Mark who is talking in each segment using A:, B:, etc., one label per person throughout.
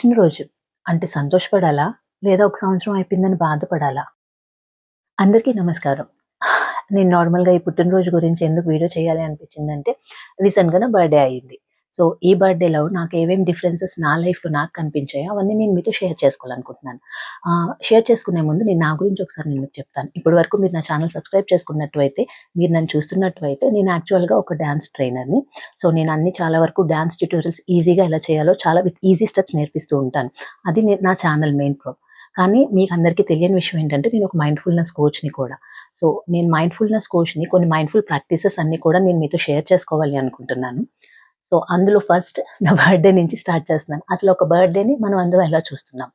A: పుట్టినరోజు అంటే సంతోషపడాలా? లేదా ఒక సంవత్సరం అయిపోయిందని బాధపడాలా? అందరికీ నమస్కారం. నేను నార్మల్‌గా ఈ పుట్టినరోజు గురించి ఎందుకు వీడియో చేయాలి అనిపించిందంటే, రీసెంట్‌గా నా బర్త్‌డే అయింది. సో, ఈ బర్త్‌డేలో నాకు ఏమేం డిఫరెన్సెస్ నా లైఫ్‌లో నాకు కనిపించాయో అవన్నీ నేను మీతో షేర్ చేసుకోవాలనుకుంటున్నాను. షేర్ చేసుకునే ముందు నేను నా గురించి ఒకసారి నేను మీకు చెప్తాను. ఇప్పటి వరకు మీరు నా ఛానెల్ సబ్స్క్రైబ్ చేసుకున్నట్టు మీరు నన్ను చూస్తున్నట్టు నేను యాక్చువల్‌గా ఒక డాన్స్ ట్రైనర్‌ని. సో, నేను అన్ని చాలా వరకు డాన్స్ ట్యుటోరియల్స్ ఈజీగా ఎలా చేయాలో చాలా విత్ ఈజీ స్టెప్స్ నేర్పిస్తూ ఉంటాను. అది నా ఛానెల్ మెయిన్ కానీ మీకందరికీ తెలియని విషయం ఏంటంటే నేను ఒక మైండ్‌ఫుల్‌నెస్ కోచ్‌ని కూడా. సో, నేను మైండ్‌ఫుల్‌నెస్ కోచ్‌ని కొన్ని మైండ్‌ఫుల్ ప్రాక్టీసెస్ అన్నీ కూడా నేను మీతో షేర్ చేసుకోవాలి అనుకుంటున్నాను. సో, అందులో ఫస్ట్ నా బర్త్‌డే నుంచి స్టార్ట్ చేస్తున్నాను. అసలు ఒక బర్త్‌డేని మనం అందరం ఎలా చూస్తున్నాం?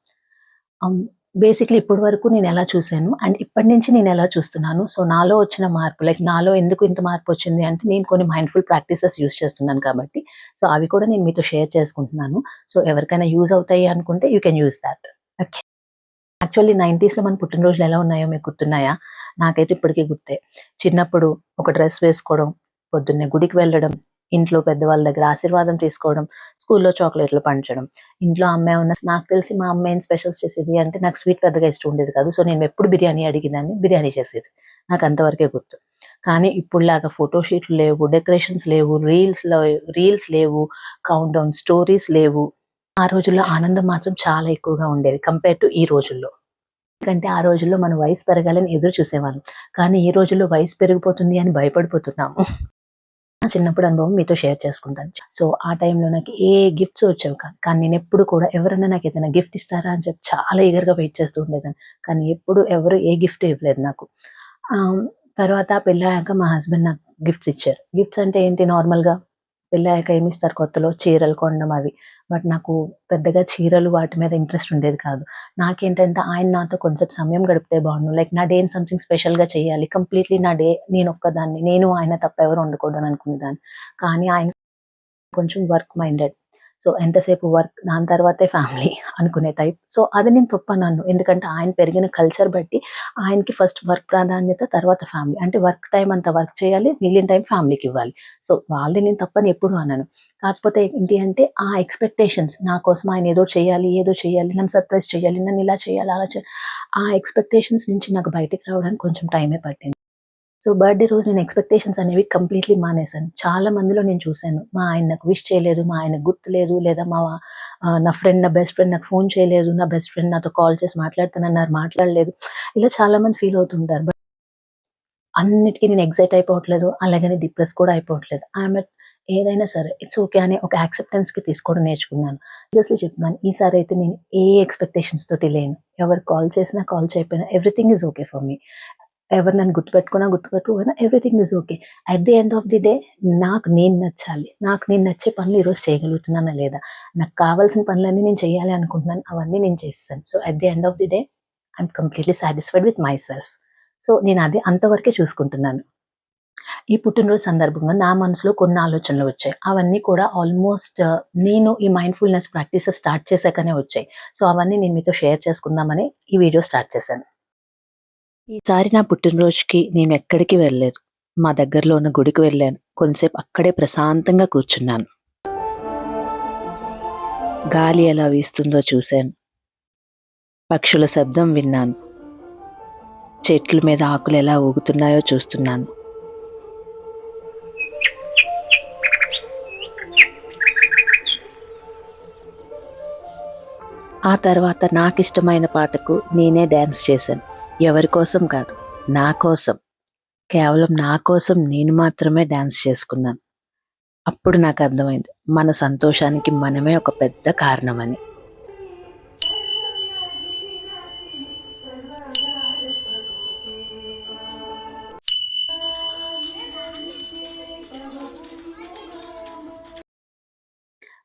A: హ్మ్. బేసిక్‌లీ ఇప్పటి వరకు నేనెలా చూసాను అండ్ ఇప్పటి నుంచి నేనెలా చూస్తున్నాను. సో, నాలో వచ్చిన మార్పు నాలో ఎందుకు ఇంత మార్పొచ్చింది అంటే నేను కొన్ని మైండ్‌ఫుల్ ప్రాక్టీసెస్ యూజ్ చేస్తున్నాను కాబట్టి. సో, అవి కూడా నేను మీతో షేర్ చేసుకుంటున్నాను. సో, ఎవరికైనా యూజ్ అవుతాయి అనుకుంటే you can use that. Okay. Actually 90స్‌లో మన పుట్టినరోజులు ఎలా ఉన్నాయో మీకు గుర్తున్నాయా? నాకైతే ఇప్పటికి గుర్తే. చిన్నప్పుడు ఒక డ్రెస్ వేసుకోవడం, పొద్దున్నే గుడికి వెళ్ళడం, ఇంట్లో పెద్దవాళ్ళ దగ్గర ఆశీర్వాదం తీసుకోవడం, స్కూల్‌లో చాక్లెట్‌లు పంచడం. ఇంట్లో అమ్మ ఏమన్నా నాకు తెలిసి మా అమ్మ ఏం స్పెషల్స్ చేసేది అంటే నాకు స్వీట్ పెద్దగా ఇష్టం ఉండేది కాదు. సో, నేను ఎప్పుడు బిర్యానీ అడిగేదాన్ని, బిర్యానీ చేసేది. నాకు అంతవరకే గుర్తు. కానీ ఇప్పుడులాగా ఫోటో షూట్‌లు లేవు, డెకరేషన్స్ లేవు, రీల్స్ లేవు, కౌంట్‌డౌన్ స్టోరీస్ లేవు. ఆ రోజుల్లో ఆనందం మాత్రం చాలా ఎక్కువగా ఉండేది కంపేర్ టు ఈ రోజుల్లో. ఎందుకంటే ఆ రోజుల్లో మనం వయసు పెరగాలని ఎదురు చూసేవాళ్ళం. కానీ ఈ రోజుల్లో వయసు పెరిగిపోతుంది అని భయపడిపోతున్నాము. నా చిన్నప్పుడు అనుభవం మీతో షేర్ చేసుకుంటాను. సో, ఆ టైంలో నాకు ఏ గిఫ్ట్స్ వచ్చేవి కాదు. కానీ నేనెప్పుడు కూడా ఎవరైనా నాకేదైనా గిఫ్ట్ ఇస్తారా అని చెప్పి చాలా ఈగర్‌గా వెయిట్ చేస్తూ ఉండేదాన్ని. కానీ ఎప్పుడు ఎవరు ఏ గిఫ్ట్ ఇవ్వలేదు నాకు. ఆహ్, తర్వాత పెళ్ళయ్యాక మా హస్బెండ్ నాకు గిఫ్ట్స్ ఇచ్చారు. గిఫ్ట్స్ అంటే ఏంటి నార్మల్‌గా పెళ్ళయ్యాక ఏమిస్తారు కొత్తలో చీరలు కొనడం అవి. బట్ నాకు పెద్దగా చీరలు వాటి మీద ఇంట్రెస్ట్ ఉండేది కాదు. నాకేంటంటే ఆయన నాతో కొంచెం సమయం గడిపితే బావుండు. నా డేని సంథింగ్ స్పెషల్‌గా చేయాలి. కంప్లీట్‌లీ నా డే నేనొక్కదాన్ని. నేను ఆయన తప్ప ఎవరు ఉండకూడదని అనుకునేదాన్ని. కానీ ఆయన కొంచెం వర్క్ మైండెడ్. సో, ఎంతసేపు వర్క్ దాని తర్వాతే ఫ్యామిలీ అనుకునే టైప్. సో, అది నేను తప్పనను. ఎందుకంటే ఆయన పెరిగిన కల్చర్ బట్టి ఆయనకి ఫస్ట్ వర్క్ ప్రాధాన్యత, తర్వాత ఫ్యామిలీ. అంటే వర్క్ టైమ్ అంతా వర్క్ చేయాలి. మిగిలిన టైం ఫ్యామిలీకివ్వాలి. సో, వాళ్ళది నేను తప్పని ఎప్పుడు అనను. కాకపోతే ఏంటి అంటే ఆ ఎక్స్‌పెక్టేషన్స్ నా కోసం ఆయన ఏదో చేయాలి, ఏదో చేయాలి, నన్ను సర్ప్రైజ్ చేయాలి, నన్ను ఇలా చేయాలి, అలా చేయాలి. ఆ ఎక్స్‌పెక్టేషన్స్ నుంచి నాకు బయటికి రావడానికి కొంచెం టైమే పట్టింది. సో, బర్త్‌డే రోజు నేను ఎక్స్‌పెక్టేషన్స్ అనేవి కంప్లీట్‌లీ మానేశాను. చాలా మందిలో నేను చూసాను. మా ఆయన నాకు విష్ చేయలేదు, మా ఆయనకు గుర్తులేదు, లేదా నా బెస్ట్ ఫ్రెండ్ నాకు ఫోన్ చేయలేదు, నా బెస్ట్ ఫ్రెండ్ నాతో కాల్ చేసి మాట్లాడతానన్నారు, మాట్లాడలేదు. ఇలా చాలా మంది ఫీల్ అవుతుంటారు. బట్ అన్నిటికి నేను ఎక్సైట్ అయిపోవట్లేదు, అలాగని డిప్రెస్ కూడా అయిపోవట్లేదు. ఐయామ్ ఎట్ ఏదైనా సరే ఇట్స్ ఓకే అనే ఒక యాక్సెప్టెన్స్‌కి తీసుకోవడం నేర్చుకున్నాను. సీరియస్లీ చెప్తున్నాను. ఈసారైతే నేను ఏ ఎక్స్‌పెక్టేషన్స్ తోటి లేను. ఎవరు కాల్ చేసినా, కాల్ చేయకపోయినా everything is okay for me. ఎవరు నన్ను గుర్తుపెట్టుకున్నా, గుర్తుపెట్టుకోకపోయినా everything is okay. At the end of the day నాకు నేను నచ్చాలి. నాకు నేను నచ్చే పనులు ఈరోజు చేయగలుగుతున్నానా లేదా? నాకు కావాల్సిన పనులన్నీ నేను చేయాలి అనుకుంటున్నాను. అవన్నీ నేను చేసేసాను. So, at the end of the day I'm completely satisfied with my self. So, నేను అది అంతవరకే చూసుకుంటున్నాను. ఈ పుట్టినరోజు సందర్భంగా నా మనసులో కొన్ని ఆలోచనలు వచ్చాయి. అవన్నీ కూడా ఆల్‌మోస్ట్ నేను ఈ మైండ్‌ఫుల్‌నెస్ ప్రాక్టీసెస్ స్టార్ట్ చేశాకనే వచ్చాయి. సో, అవన్నీ నేను మీతో షేర్ చేసుకుందామని ఈ వీడియో స్టార్ట్ చేశాను. ఈసారి నా పుట్టినరోజుకి నేనెక్కడికి వెళ్ళలేదు. మా దగ్గరలో ఉన్న గుడికి వెళ్ళాను. కొంతసేపు అక్కడే ప్రశాంతంగా కూర్చున్నాను. గాలి ఎలా వీస్తుందో చూశాను. పక్షుల శబ్దం విన్నాను. చెట్ల మీద ఆకులు ఎలా ఊగుతున్నాయో చూస్తున్నాను. ఆ తర్వాత నాకిష్టమైన పాటకు నేనే డాన్స్ చేశాను. ఎవరి కోసం కాదు, నా కోసం. కేవలం నా కోసం నేను మాత్రమే డాన్స్ చేసుకున్నాను. అప్పుడు నాకర్థమైంది మన సంతోషానికి మనమే ఒక పెద్ద కారణమని.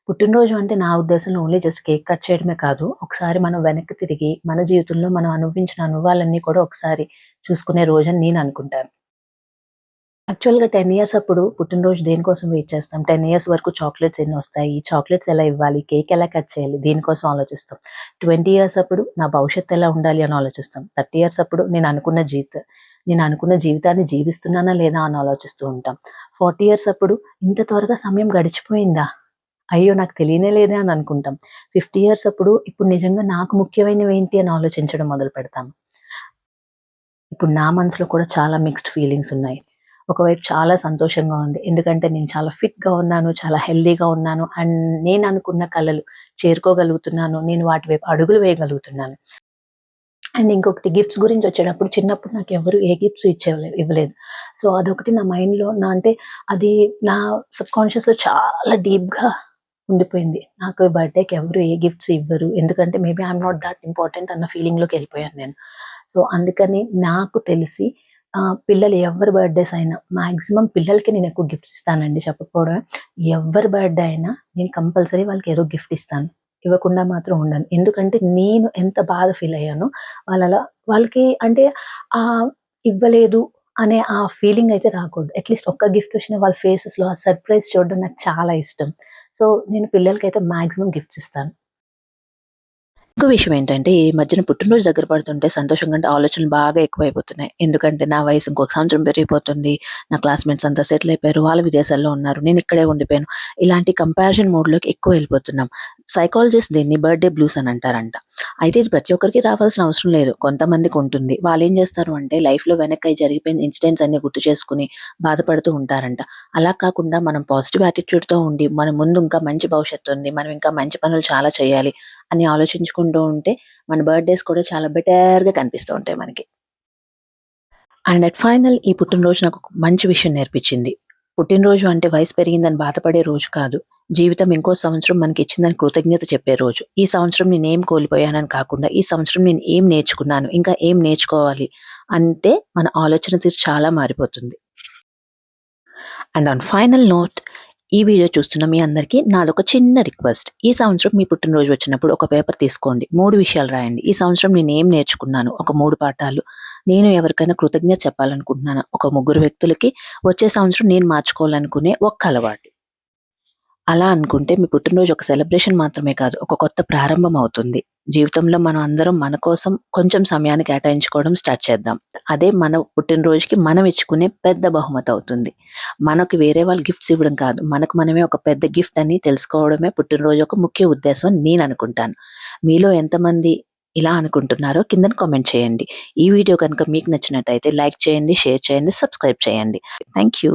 A: పుట్టినరోజు అంటే నా ఉద్దేశంలో ఓన్లీ జస్ట్ కేక్ కట్ చేయడమే కాదు. ఒకసారి మనం వెనక్కి తిరిగి మన జీవితంలో మనం అనుభవించిన అనుభవాలన్నీ కూడా ఒకసారి చూసుకునే రోజని నేను అనుకుంటాను. యాక్చువల్‌గా 10 ఇయర్స్ అప్పుడు పుట్టినరోజు దేనికోసం వెయిట్ చేస్తాం? 10 ఇయర్స్ వరకు చాక్లెట్స్ ఎన్నొస్తాయి? చాక్లెట్స్ ఎలా ఇవ్వాలి? కేక్ ఎలా కట్ చేయాలి? దీనికోసం ఆలోచిస్తాం. 20 ఇయర్స్ అప్పుడు నా భవిష్యత్తు ఎలా ఉండాలి అని ఆలోచిస్తాం. 30 ఇయర్స్ అప్పుడు నేను అనుకున్న జీవితాన్ని జీవిస్తున్నానా లేదా అని ఆలోచిస్తూ ఉంటాం. 40 ఇయర్స్ అప్పుడు ఇంత త్వరగా సమయం గడిచిపోయిందా? అయ్యో! నాకు తెలియనే లేదే అని అనుకుంటాం. 50 ఇయర్స్ అప్పుడు ఇప్పుడు నిజంగా నాకు ముఖ్యమైనవి ఏంటి అని ఆలోచించడం మొదలుపెడతాం. ఇప్పుడు నా మనసులో కూడా చాలా మిక్స్డ్ ఫీలింగ్స్ ఉన్నాయి. ఒకవైపు చాలా సంతోషంగా ఉంది. ఎందుకంటే నేను చాలా ఫిట్‌గా ఉన్నాను. చాలా హెల్తీగా ఉన్నాను. అండ్ నేను అనుకున్న కలలు చేరుకోగలుగుతున్నాను. నేను వాటి వైపు అడుగులు వేయగలుగుతున్నాను. అండ్ ఇంకొకటి గిఫ్ట్స్ గురించొచ్చేటప్పుడు చిన్నప్పుడు నాకెవ్వరు ఏ గిఫ్ట్స్ ఇవ్వలేదు. సో, అదొకటి నా మైండ్‌లో అంటే అది నా సబ్‌కాన్షియస్‌లో చాలా డీప్‌గా ఉండిపోయింది. నాకు బర్త్‌డేకి ఎవరు ఏ గిఫ్ట్స్ ఇవ్వరు. ఎందుకంటే maybe I'm not that important అన్న ఫీలింగ్‌లోకెళ్ళిపోయాను నేను. సో, అందుకని నాకు తెలిసి పిల్లలు ఎవ్వరి బర్త్‌డేస్ అయినా మాక్సిమం పిల్లలకి నేనెక్కువ గిఫ్ట్స్ ఇస్తానండి చెప్పకపోవడమే. ఎవ్వరి బర్త్‌డే అయినా నేను కంపల్సరీ వాళ్ళకి ఏదో గిఫ్ట్ ఇస్తాను. ఇవ్వకుండా మాత్రం ఉండను. ఎందుకంటే నేను ఎంత బాధ ఫీల్ అయ్యానో వాళ్ళలా వాళ్ళకి అంటే ఆహ్, ఇవ్వలేదు అనే ఆ ఫీలింగ్ అయితే రాకూడదు. అట్‌లీస్ట్ ఒక్క గిఫ్ట్ వచ్చిన వాళ్ళ ఫేసెస్‌లో ఆ సర్ప్రైజ్ చూడడం నాకు చాలా ఇష్టం. సో, నేను పిల్లలకైతే మాక్సిమం గిఫ్ట్స్ ఇస్తాను. ఇంకో విషయం ఏంటంటే, ఈ మధ్యన పుట్టినరోజు దగ్గర పడుతుంటే సంతోషం కంటే ఆలోచనలు బాగా ఎక్కువైపోతున్నాయి. ఎందుకంటే, నా వయసు ఇంకొక సంవత్సరం పెరిగిపోతుంది. నా క్లాస్‌మేట్స్ అంతా సెటిల్ అయిపోయారు. వాళ్ళు విదేశాల్లో ఉన్నారు. నేను ఇక్కడే ఉండిపోయాను. ఇలాంటి కంపారిజన్ మోడ్‌లోకి ఎక్కువ వెళ్ళిపోతున్నాం. సైకాలజిస్ట్ దీన్ని బర్త్‌డే బ్లూస్ అని అంటారంట. అయితే ఇది ప్రతి ఒక్కరికి రావాల్సిన అవసరం లేదు. కొంతమందికి ఉంటుంది. వాళ్ళేం చేస్తారు అంటే, లైఫ్‌లో వెనక్కి జరిగిపోయిన ఇన్సిడెంట్స్ అన్నీ గుర్తు చేసుకొని బాధపడుతూ ఉంటారంట. అలా కాకుండా మనం పాజిటివ్ యాటిట్యూడ్‌తో ఉండి, మన ముందు ఇంకా మంచి భవిష్యత్తు ఉంది. మనం ఇంకా మంచి పనులు చాలా చేయాలి అని ఆలోచించుకుంటూ ఉంటే, మన బర్త్‌డేస్ కూడా చాలా బెటర్‌గా కనిపిస్తూ ఉంటాయి మనకి. అండ్ అట్ ఫైనల్ ఈ పుట్టినరోజు నాకొక మంచి విషయం నేర్పించింది. పుట్టినరోజు అంటే వయసు పెరిగిందని బాధపడే రోజు కాదు. జీవితం ఇంకో సంవత్సరం మనకిచ్చిందని కృతజ్ఞత చెప్పే రోజు. ఈ సంవత్సరం నేనేం కోల్పోయానని కాకుండా, ఈ సంవత్సరం నేను ఏం నేర్చుకున్నాను, ఇంకా ఏం నేర్చుకోవాలి అంటే మన ఆలోచన తీరు చాలా మారిపోతుంది. అండ్ ఆన్ ఫైనల్ నోట్ ఈ వీడియో చూస్తున్న మీ అందరికీ నాదొక చిన్న రిక్వెస్ట్. ఈ సంవత్సరం మీ పుట్టినరోజు వచ్చినప్పుడు ఒక పేపర్ తీసుకోండి. 3 విషయాలు రాయండి. ఈ సంవత్సరం నేనేం నేర్చుకున్నాను? ఒక 3 పాఠాలు. నేను ఎవరికైనా కృతజ్ఞత చెప్పాలనుకుంటున్నాను. ఒక ముగ్గురు వ్యక్తులకి. వచ్చే సంవత్సరం నేను మార్చుకోవాలనుకునే ఒక్క అలవాటు. అలా అనుకుంటే మీ పుట్టినరోజు ఒక సెలబ్రేషన్ మాత్రమే కాదు. ఒక కొత్త ప్రారంభం అవుతుంది. జీవితంలో మనం అందరం మన కోసం కొంచెం సమయాన్ని కేటాయించుకోవడం స్టార్ట్ చేద్దాం. అదే మన పుట్టినరోజుకి మనం ఇచ్చుకునే పెద్ద బహుమతి అవుతుంది. మనకి వేరే వాళ్ళు గిఫ్ట్స్ ఇవ్వడం కాదు. మనకు మనమే ఒక పెద్ద గిఫ్ట్ అని తెలుసుకోవడమే పుట్టినరోజు యొక్క ముఖ్య ఉద్దేశం అని నేను అనుకుంటాను. మీలో ఎంతమంది ఇలా అనుకుంటున్నారో కిందన కామెంట్ చేయండి. ఈ వీడియో కనుక మీకు నచ్చినట్టయితే లైక్ చేయండి, షేర్ చేయండి, సబ్స్క్రైబ్ చేయండి. Thank you.